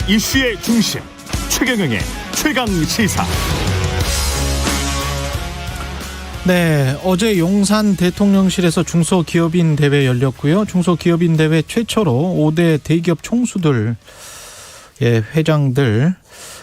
이슈의 중심 최경영의 최강시사. 네, 어제 용산 대통령실에서 중소기업인 대회 열렸고요. 중소기업인 대회 최초로 5대 대기업 총수들, 회장들,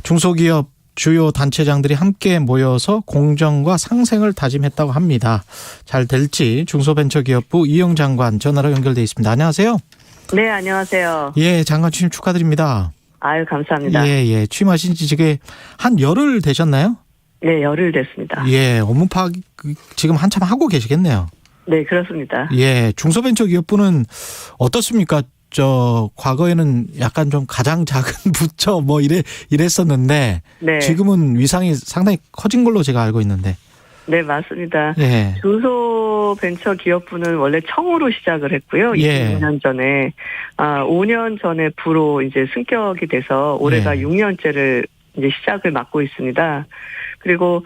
중소기업 주요 단체장들이 함께 모여서 공정과 상생을 다짐했다고 합니다. 잘 될지 중소벤처기업부 이영 장관 전화로 연결돼 있습니다. 안녕하세요. 네, 안녕하세요. 예, 장관 취임 축하드립니다. 아유, 감사합니다. 예. 취임하신 지 지금 한 열흘 되셨나요? 네, 열흘 됐습니다. 예, 업무 파악 지금 한참 하고 계시겠네요. 네, 그렇습니다. 예, 중소벤처기업부는 어떻습니까? 과거에는 약간 좀 가장 작은 부처 이랬었는데 네. 지금은 위상이 상당히 커진 걸로 제가 알고 있는데. 네, 맞습니다. 예. 중소벤처기업부는 원래 청으로 시작을 했고요. 예. 25년 전에, 5년 전에 부로 이제 승격이 돼서 올해가 6년째를 이제 시작을 맡고 있습니다. 그리고,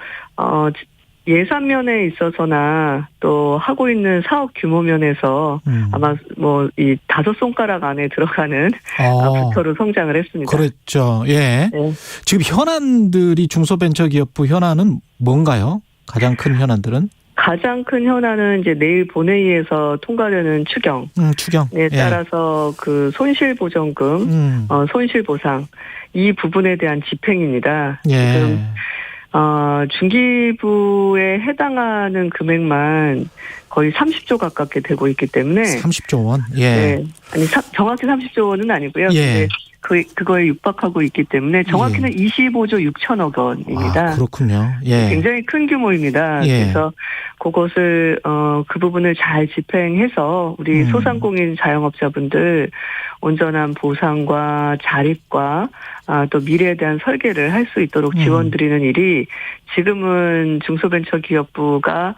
예산 면에 있어서나 또 하고 있는 사업 규모 면에서 아마 이 5손가락 안에 들어가는 부처로 성장을 했습니다. 그렇죠. 예. 네. 지금 현안들이 중소벤처기업부 현안은 뭔가요? 가장 큰 현안들은? 가장 큰 현안은 이제 내일 본회의에서 통과되는 추경. 추경에 따라서 그 손실보전금, 손실보상 이 부분에 대한 집행입니다. 예. 지금 중기부에 해당하는 금액만 거의 30조 가깝게 되고 있기 때문에 30조 원. 예. 네. 아니 정확히 30조 원은 아니고요. 예. 그거에 육박하고 있기 때문에 정확히는 25조 6천억 원입니다. 그렇군요. 예. 굉장히 큰 규모입니다. 예. 그래서 그것을 그 부분을 잘 집행해서 우리 소상공인 자영업자분들 온전한 보상과 자립과 또 미래에 대한 설계를 할 수 있도록 지원드리는 일이 지금은 중소벤처기업부가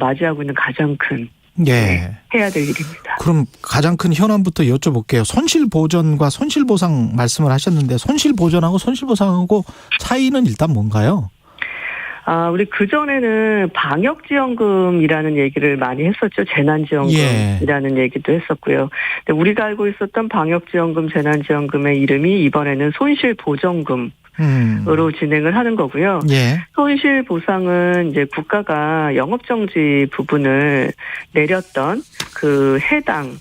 맞이하고 있는 가장 큰 해야 될 일입니다. 그럼 가장 큰 현안부터 여쭤볼게요. 손실보전과 손실보상 말씀을 하셨는데 손실보전하고 손실보상하고 차이는 일단 뭔가요? 우리 그전에는 방역지원금이라는 얘기를 많이 했었죠. 재난지원금이라는 얘기도 했었고요. 근데 우리가 알고 있었던 방역지원금, 재난지원금의 이름이 이번에는 손실보전금. 으로 진행을 하는 거고요. 예. 손실보상은 이제 국가가 영업정지 부분을 내렸던 그 해당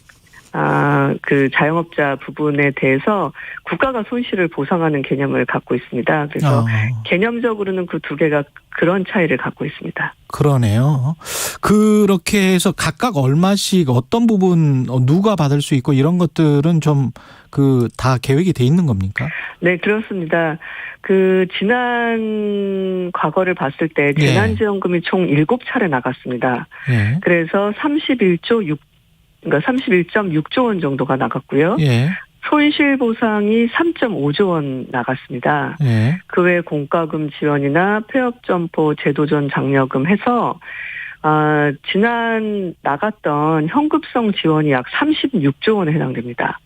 그 자영업자 부분에 대해서 국가가 손실을 보상하는 개념을 갖고 있습니다. 그래서 개념적으로는 그 두 개가 그런 차이를 갖고 있습니다. 그러네요. 그렇게 해서 각각 얼마씩 어떤 부분 누가 받을 수 있고 이런 것들은 좀 다 계획이 돼 있는 겁니까? 네, 그렇습니다. 지난 과거를 봤을 때 재난지원금이 총 7차례 나갔습니다. 예. 그래서 31.6조 원 정도가 나갔고요. 예. 손실보상이 3.5조 원 나갔습니다. 예. 그 외 공과금 지원이나 폐업점포 제도전 장려금 해서 지난 나갔던 현금성 지원이 약 36조 원에 해당됩니다.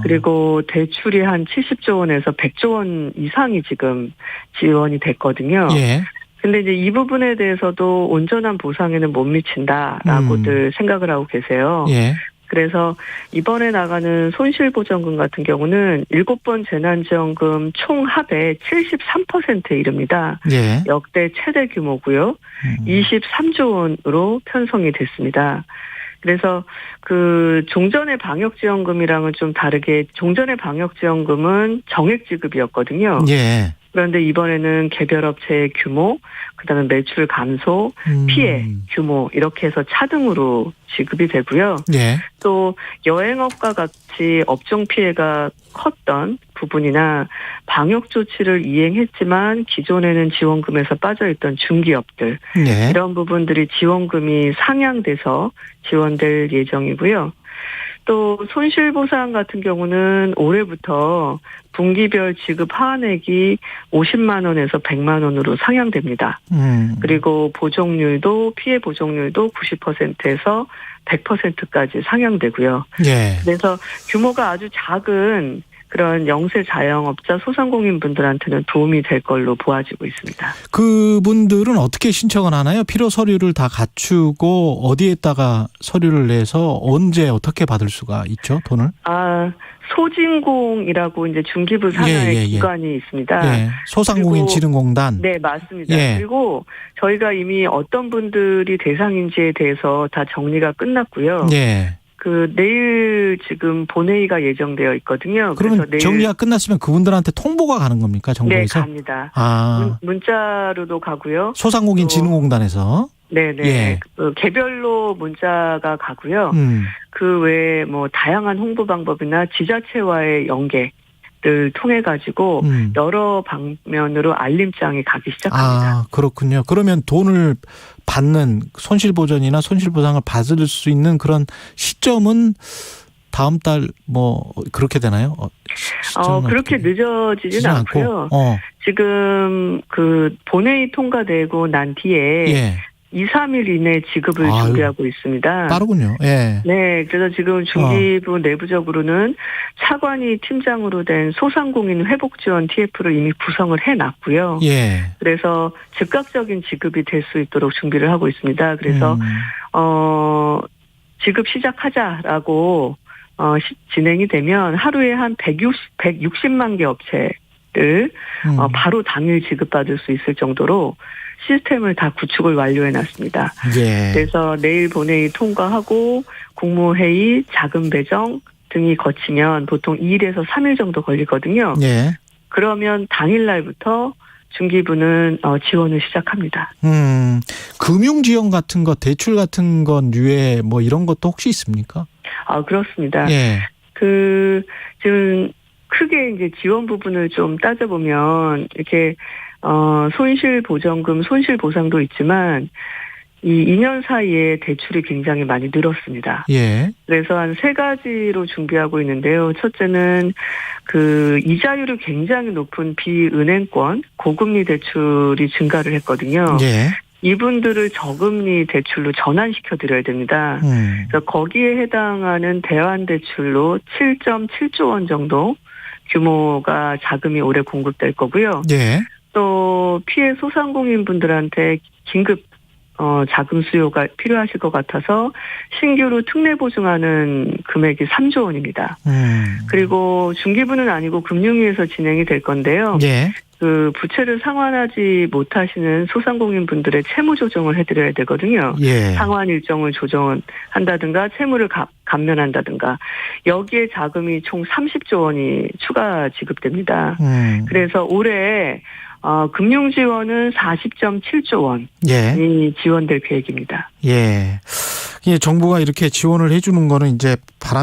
그리고 대출이 한 70조 원에서 100조 원 이상이 지금 지원이 됐거든요. 예. 근데 이제 이 부분에 대해서도 온전한 보상에는 못 미친다라고들 생각을 하고 계세요. 예. 그래서 이번에 나가는 손실보전금 같은 경우는 7번 재난지원금 총 합의 73%에 이릅니다. 예. 역대 최대 규모고요. 23조 원으로 편성이 됐습니다. 그래서 종전의 방역지원금이랑은 좀 다르게 종전의 방역지원금은 정액지급이었거든요. 예. 그런데 이번에는 개별 업체의 규모, 그다음에 매출 감소, 피해 규모 이렇게 해서 차등으로 지급이 되고요. 예. 또 여행업과 같이 업종 피해가 컸던 부분이나 방역 조치를 이행했지만 기존에는 지원금에서 빠져있던 중기업들 이런 부분들이 지원금이 상향돼서 지원될 예정이고요. 또 손실보상 같은 경우는 올해부터 분기별 지급 하한액이 50만 원에서 100만 원으로 상향됩니다. 그리고 보정률도 피해 보정률도 90%에서 100%까지 상향되고요. 예. 그래서 규모가 아주 작은 그런 영세 자영업자 소상공인분들한테는 도움이 될 걸로 보아지고 있습니다. 그분들은 어떻게 신청을 하나요? 필요 서류를 다 갖추고 어디에다가 서류를 내서 언제 어떻게 받을 수가 있죠, 돈을? 소진공이라고 이제 중기부 산하의 기관이 있습니다. 예. 소상공인진흥공단. 네, 맞습니다. 예. 그리고 저희가 이미 어떤 분들이 대상인지에 대해서 다 정리가 끝났고요. 예. 내일 지금 본회의가 예정되어 있거든요. 그러면 그래서 내일 정리가 끝났으면 그분들한테 통보가 가는 겁니까, 정부에서? 네, 갑니다. 문자로도 가고요. 소상공인진흥공단에서. 네네. 예. 개별로 문자가 가고요. 그 외에 뭐 다양한 홍보 방법이나 지자체와의 연계를 통해 가지고 여러 방면으로 알림장이 가기 시작합니다. 그렇군요. 그러면 돈을 받는 손실보전이나 손실보상을 받을 수 있는 그런 시점은 다음 달 뭐 그렇게 되나요? 그렇게 늦어지진 않고요. 지금 본회의 통과되고 난 뒤에 예. 2, 3일 이내 지급을 준비하고 있습니다. 빠르군요. 예. 네, 그래서 지금 중기부 내부적으로는 차관이 팀장으로 된 소상공인 회복지원 TF를 이미 구성을 해놨고요. 예. 그래서 즉각적인 지급이 될 수 있도록 준비를 하고 있습니다. 그래서 지급 시작하자라고 진행이 되면 하루에 한 160만 개 업체를 바로 당일 지급받을 수 있을 정도로 시스템을 다 구축을 완료해놨습니다. 예. 그래서 내일 본회의 통과하고 국무회의, 자금 배정 등이 거치면 보통 2일에서 3일 정도 걸리거든요. 예. 그러면 당일날부터 중기부는 지원을 시작합니다. 금융 지원 같은 것, 대출 같은 건 유예 뭐 이런 것도 혹시 있습니까? 그렇습니다. 예. 지금 크게 이제 지원 부분을 좀 따져보면 이렇게 손실보전금, 손실보상도 있지만 이 2년 사이에 대출이 굉장히 많이 늘었습니다. 예. 그래서 한 3가지로 준비하고 있는데요. 첫째는 이자율이 굉장히 높은 비은행권 고금리 대출이 증가를 했거든요. 예. 이분들을 저금리 대출로 전환시켜 드려야 됩니다. 그래서 거기에 해당하는 대환대출로 7.7조 원 정도 규모가 자금이 올해 공급될 거고요. 예. 또 피해 소상공인 분들한테 긴급 자금 수요가 필요하실 것 같아서 신규로 특례 보증하는 금액이 3조 원입니다. 그리고 중기부는 아니고 금융위에서 진행이 될 건데요. 예. 부채를 상환하지 못하시는 소상공인 분들의 채무 조정을 해드려야 되거든요. 예. 상환 일정을 조정한다든가 채무를 감면한다든가 여기에 자금이 총 30조 원이 추가 지급됩니다. 그래서 올해 금융 지원은 40.7조 원이 지원될 계획입니다. 예. 정부가 이렇게 지원을 해주는 거는 이제 다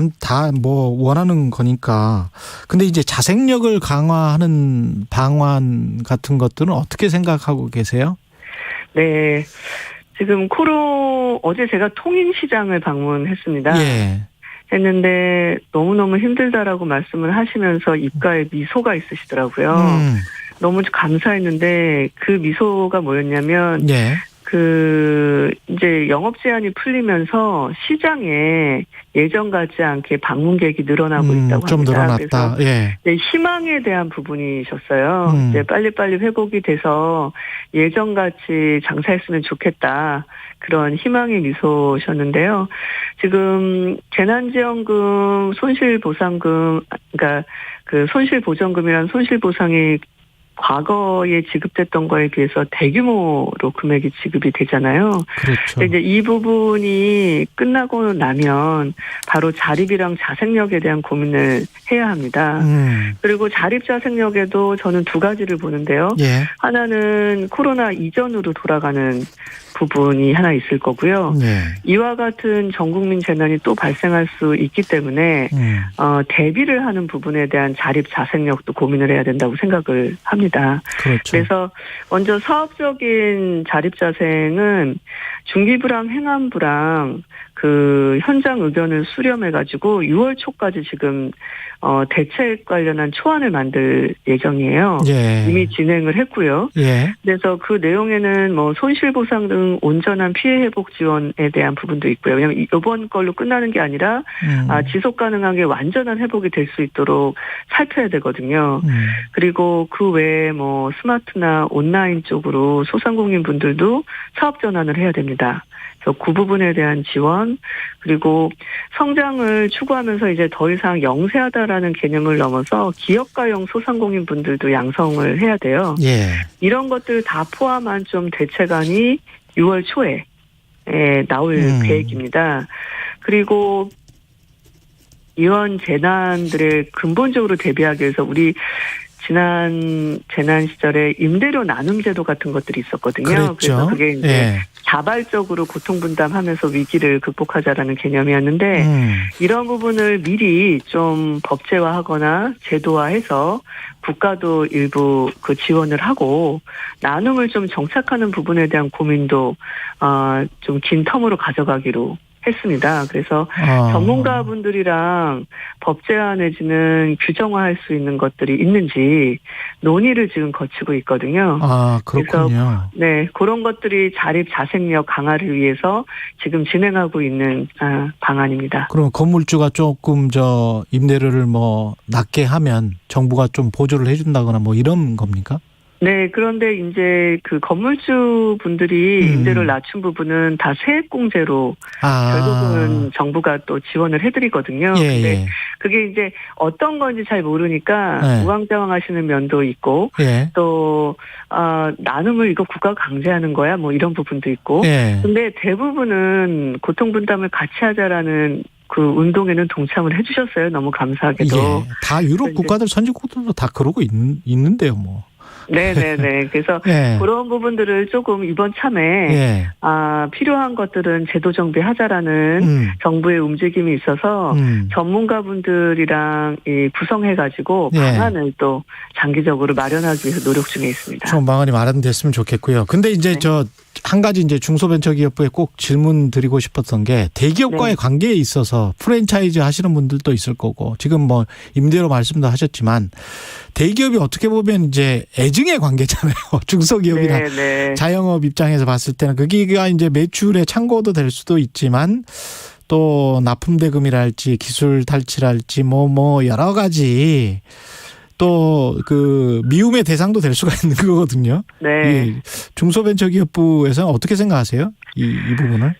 원하는 거니까. 근데 이제 자생력을 강화하는 방안 같은 것들은 어떻게 생각하고 계세요? 네. 지금 어제 제가 통인시장을 방문했습니다. 예. 했는데 너무너무 힘들다라고 말씀을 하시면서 입가에 미소가 있으시더라고요. 너무 감사했는데 그 미소가 뭐였냐면 이제 영업 제한이 풀리면서 시장에 예전 같지 않게 방문객이 늘어나고 있다고 좀 합니다. 늘어났다. 그래서 예. 희망에 대한 부분이셨어요. 이제 빨리빨리 회복이 돼서 예전 같이 장사했으면 좋겠다. 그런 희망의 미소셨는데요. 지금 재난지원금, 손실보상금, 그러니까 손실보전금이란 손실보상이 과거에 지급됐던 거에 비해서 대규모로 금액이 지급이 되잖아요. 그렇죠. 이제 이 부분이 끝나고 나면 바로 자립이랑 자생력에 대한 고민을 해야 합니다. 그리고 자립 자생력에도 저는 2가지를 보는데요. 예. 하나는 코로나 이전으로 돌아가는 부분이 하나 있을 거고요. 이와 같은 전국민 재난이 또 발생할 수 있기 때문에 대비를 하는 부분에 대한 자립 자생력도 고민을 해야 된다고 생각을 합니다. 그렇죠. 그래서 먼저 사업적인 자립 자생은 중기부랑 행안부랑 그 현장 의견을 수렴해가지고 6월 초까지 지금 대책 관련한 초안을 만들 예정이에요. 예. 이미 진행을 했고요. 예. 그래서 그 내용에는 뭐 손실보상 등 온전한 피해 회복 지원에 대한 부분도 있고요. 왜냐하면 이번 걸로 끝나는 게 아니라 지속 가능하게 완전한 회복이 될 수 있도록 살펴야 되거든요. 그리고 그 외에 뭐 스마트나 온라인 쪽으로 소상공인 분들도 사업 전환을 해야 됩니다. 그래서 그 부분에 대한 지원, 그리고 성장을 추구하면서 이제 더 이상 영세하다라는 개념을 넘어서 기업가용 소상공인 분들도 양성을 해야 돼요. 예. 이런 것들 다 포함한 좀 대책안이 6월 초에 나올 계획입니다. 그리고 이런 재난들을 근본적으로 대비하기 위해서 우리 지난 재난 시절에 임대료 나눔 제도 같은 것들이 있었거든요. 그랬죠. 그래서 그게 이제 예. 자발적으로 고통 분담하면서 위기를 극복하자라는 개념이었는데 이런 부분을 미리 좀 법제화하거나 제도화해서 국가도 일부 그 지원을 하고 나눔을 좀 정착하는 부분에 대한 고민도 좀 긴 텀으로 가져가기로 했습니다. 그래서 전문가분들이랑 법제화 내지는 규정화할 수 있는 것들이 있는지 논의를 지금 거치고 있거든요. 아, 그렇군요. 그래서 네, 그런 것들이 자립 자생력 강화를 위해서 지금 진행하고 있는 방안입니다. 그럼 건물주가 조금 임대료를 뭐 낮게 하면 정부가 좀 보조를 해준다거나 뭐 이런 겁니까? 네, 그런데 이제 그 건물주 분들이 임대료를 낮춘 부분은 다 세액공제로 결국은 정부가 또 지원을 해드리거든요. 예, 근데 예. 그게 이제 어떤 건지 잘 모르니까 네. 우왕좌왕하시는 면도 있고 예. 또 나눔을 이거 국가가 강제하는 거야 뭐 이런 부분도 있고. 예. 근데 대부분은 고통분담을 같이 하자라는 그 운동에는 동참을 해주셨어요. 너무 감사하게도. 예. 다 유럽 국가들 선진국들도 다 그러고 있는데요, 뭐. 네네네. 그래서 예. 그런 부분들을 조금 이번 참에 예. 필요한 것들은 제도 정비하자라는 정부의 움직임이 있어서 전문가분들이랑 구성해가지고 예. 방안을 또 장기적으로 마련하기 위해서 노력 중에 있습니다. 좀 방안이 마련됐으면 좋겠고요. 근데 이제 네. 한 가지 이제 중소벤처기업부에 꼭 질문 드리고 싶었던 게 대기업과의 네. 관계에 있어서 프랜차이즈 하시는 분들도 있을 거고 지금 뭐 임대료 말씀도 하셨지만 대기업이 어떻게 보면 이제 애증의 관계잖아요. 중소기업이나 네. 자영업 입장에서 봤을 때는 그게가 이제 매출의 창고도 될 수도 있지만 또 납품대금이랄지 기술 탈취랄지 뭐 여러 가지 또 그 미움의 대상도 될 수가 있는 거거든요. 네. 중소벤처기업부에서는 어떻게 생각하세요? 이 부분을?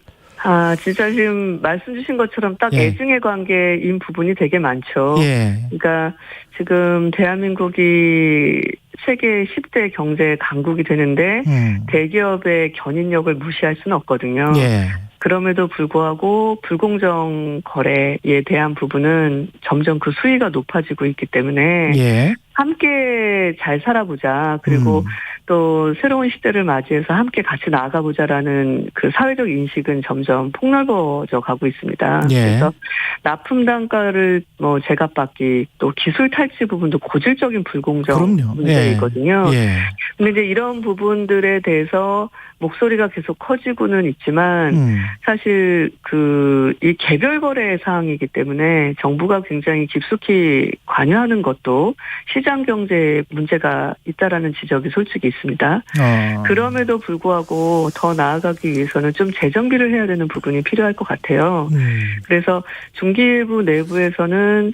진짜 지금 말씀 주신 것처럼 딱 예. 애증의 관계인 부분이 되게 많죠. 예. 그러니까 지금 대한민국이 세계 10대 경제 강국이 되는데 대기업의 견인력을 무시할 수는 없거든요. 예. 그럼에도 불구하고 불공정 거래에 대한 부분은 점점 그 수위가 높아지고 있기 때문에 예. 함께 잘 살아보자. 그리고 또 새로운 시대를 맞이해서 함께 같이 나아가보자라는 그 사회적 인식은 점점 폭넓어져 가고 있습니다. 예. 그래서 납품 단가를 뭐 제값받기 또 기술 탈취 부분도 고질적인 불공정 그럼요. 문제이거든요. 예. 근데 이제 이런 부분들에 대해서 목소리가 계속 커지고는 있지만 사실 이 개별 거래 사항이기 때문에 정부가 굉장히 깊숙이 관여하는 것도 시장 경제에 문제가 있다라는 지적이 솔직히 있습니다. 그럼에도 불구하고 더 나아가기 위해서는 좀 재정비를 해야 되는 부분이 필요할 것 같아요. 그래서 중기일부 내부에서는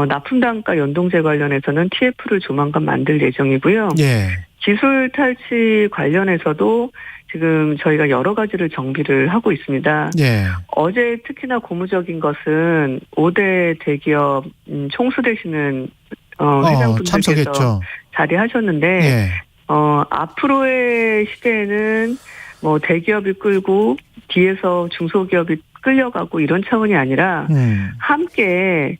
납품 단가 연동제 관련해서는 TF를 조만간 만들 예정이고요. 예. 기술 탈취 관련해서도 지금 저희가 여러 가지를 정비를 하고 있습니다. 예. 어제 특히나 고무적인 것은 5대 대기업 총수되시는 회장분들께서 참석했죠. 자리하셨는데 예. 앞으로의 시대에는 뭐 대기업이 끌고 뒤에서 중소기업이 끌려가고 이런 차원이 아니라 함께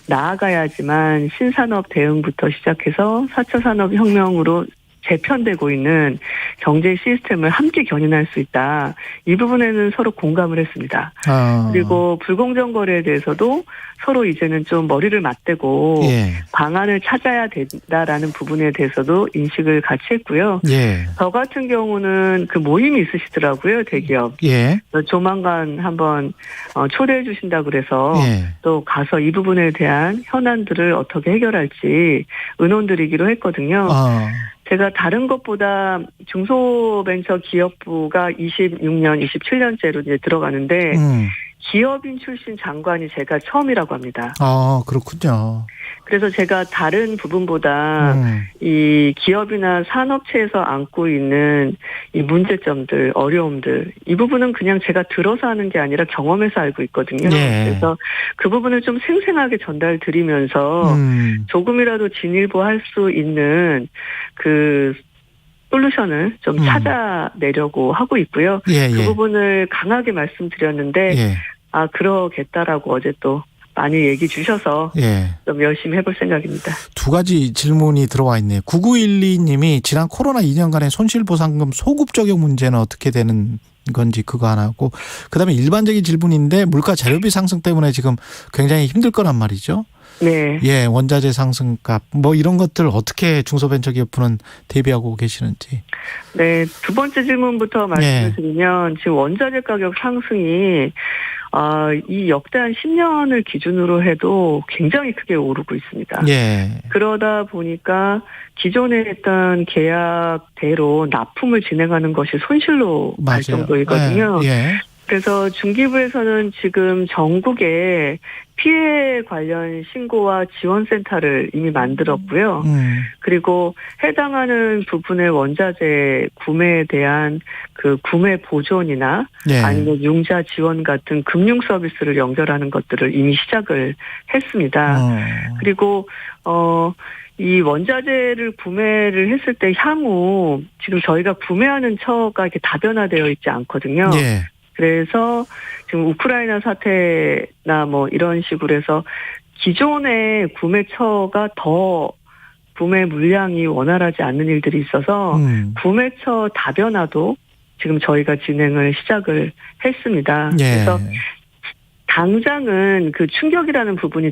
나아가야지만 신산업 대응부터 시작해서 4차 산업혁명으로 재편되고 있는 경제 시스템을 함께 견인할 수 있다. 이 부분에는 서로 공감을 했습니다. 그리고 불공정 거래에 대해서도 서로 이제는 좀 머리를 맞대고 예. 방안을 찾아야 된다라는 부분에 대해서도 인식을 같이 했고요. 예. 저 같은 경우는 그 모임이 있으시더라고요, 대기업. 예. 조만간 한번 초대해 주신다고 그래서 예. 또 가서 이 부분에 대한 현안들을 어떻게 해결할지 의논드리기로 했거든요. 제가 다른 것보다 중소벤처기업부가 26년, 27년째로 이제 들어가는데 기업인 출신 장관이 제가 처음이라고 합니다. 그렇군요. 그래서 제가 다른 부분보다 이 기업이나 산업체에서 안고 있는 이 문제점들, 어려움들, 이 부분은 그냥 제가 들어서 하는 게 아니라 경험해서 알고 있거든요. 예. 그래서 그 부분을 좀 생생하게 전달드리면서 조금이라도 진일보할 수 있는 그 솔루션을 좀 찾아내려고 하고 있고요. 예, 예. 그 부분을 강하게 말씀드렸는데 예. 그러겠다라고 어제 또 많이 얘기 주셔서 예. 좀 열심히 해볼 생각입니다. 두 가지 질문이 들어와 있네요. 9912님이 지난 코로나 2년간의 손실보상금 소급 적용 문제는 어떻게 되는 건지 그거 하나 하고, 그다음에 일반적인 질문인데 물가 재료비 상승 때문에 지금 굉장히 힘들 거란 말이죠. 네. 예, 원자재 상승값 뭐 이런 것들 어떻게 중소벤처기업부는 대비하고 계시는지. 네, 두 번째 질문부터 말씀을 드리면 지금 원자재 가격 상승이 이 역대 한 10년을 기준으로 해도 굉장히 크게 오르고 있습니다. 예. 그러다 보니까 기존에 했던 계약대로 납품을 진행하는 것이 손실로 갈 정도이거든요. 예. 그래서 중기부에서는 지금 전국에 피해 관련 신고와 지원센터를 이미 만들었고요. 그리고 해당하는 부분의 원자재 구매에 대한 그 구매 보존이나 아니면 융자 지원 같은 금융 서비스를 연결하는 것들을 이미 시작을 했습니다. 그리고 이 원자재를 구매를 했을 때 향후 지금 저희가 구매하는 처가 이렇게 다변화되어 있지 않거든요. 예. 그래서 지금 우크라이나 사태나 뭐 이런 식으로 해서 기존의 구매처가 더 구매 물량이 원활하지 않는 일들이 있어서 구매처 다변화도 지금 저희가 진행을 시작을 했습니다. 예. 그래서 당장은 그 충격이라는 부분이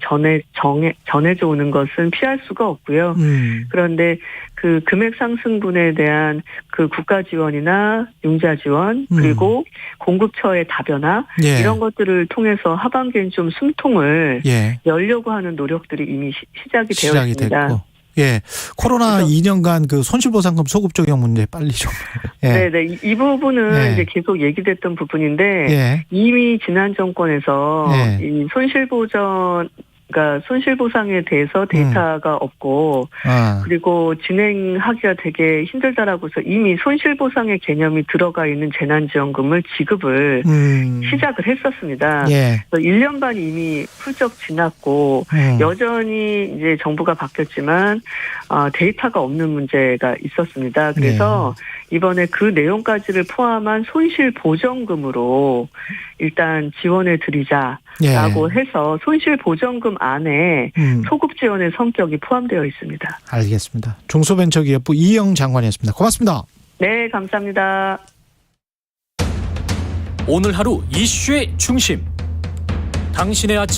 전해져 오는 것은 피할 수가 없고요. 그런데 그 금액 상승분에 대한 그 국가 지원이나 융자 지원 그리고 공급처의 다변화 이런 것들을 통해서 하반기엔 좀 숨통을 열려고 하는 노력들이 이미 시작이 되어 있습니다. 됐고. 예. 코로나 2년간 그 손실보상금 소급 적용 문제 빨리 좀. 예. 네네. 이 부분은 이제 계속 얘기됐던 부분인데 이미 지난 정권에서 이 그러니까 손실보상에 대해서 데이터가 없고 그리고 진행하기가 되게 힘들다라고 해서 이미 손실보상의 개념이 들어가 있는 재난지원금을 지급을 시작을 했었습니다. 그래서 1년 반 이미 훌쩍 지났고 여전히 이제 정부가 바뀌었지만 데이터가 없는 문제가 있었습니다. 그래서 이번에 그 내용까지를 포함한 손실보전금으로 일단 지원을 드리자라고 해서 손실보전금 안에 소급 지원의 성격이 포함되어 있습니다. 알겠습니다. 중소벤처기업부 이영 장관이었습니다. 고맙습니다. 네, 감사합니다. 오늘 하루 이슈의 중심. 당신의 아침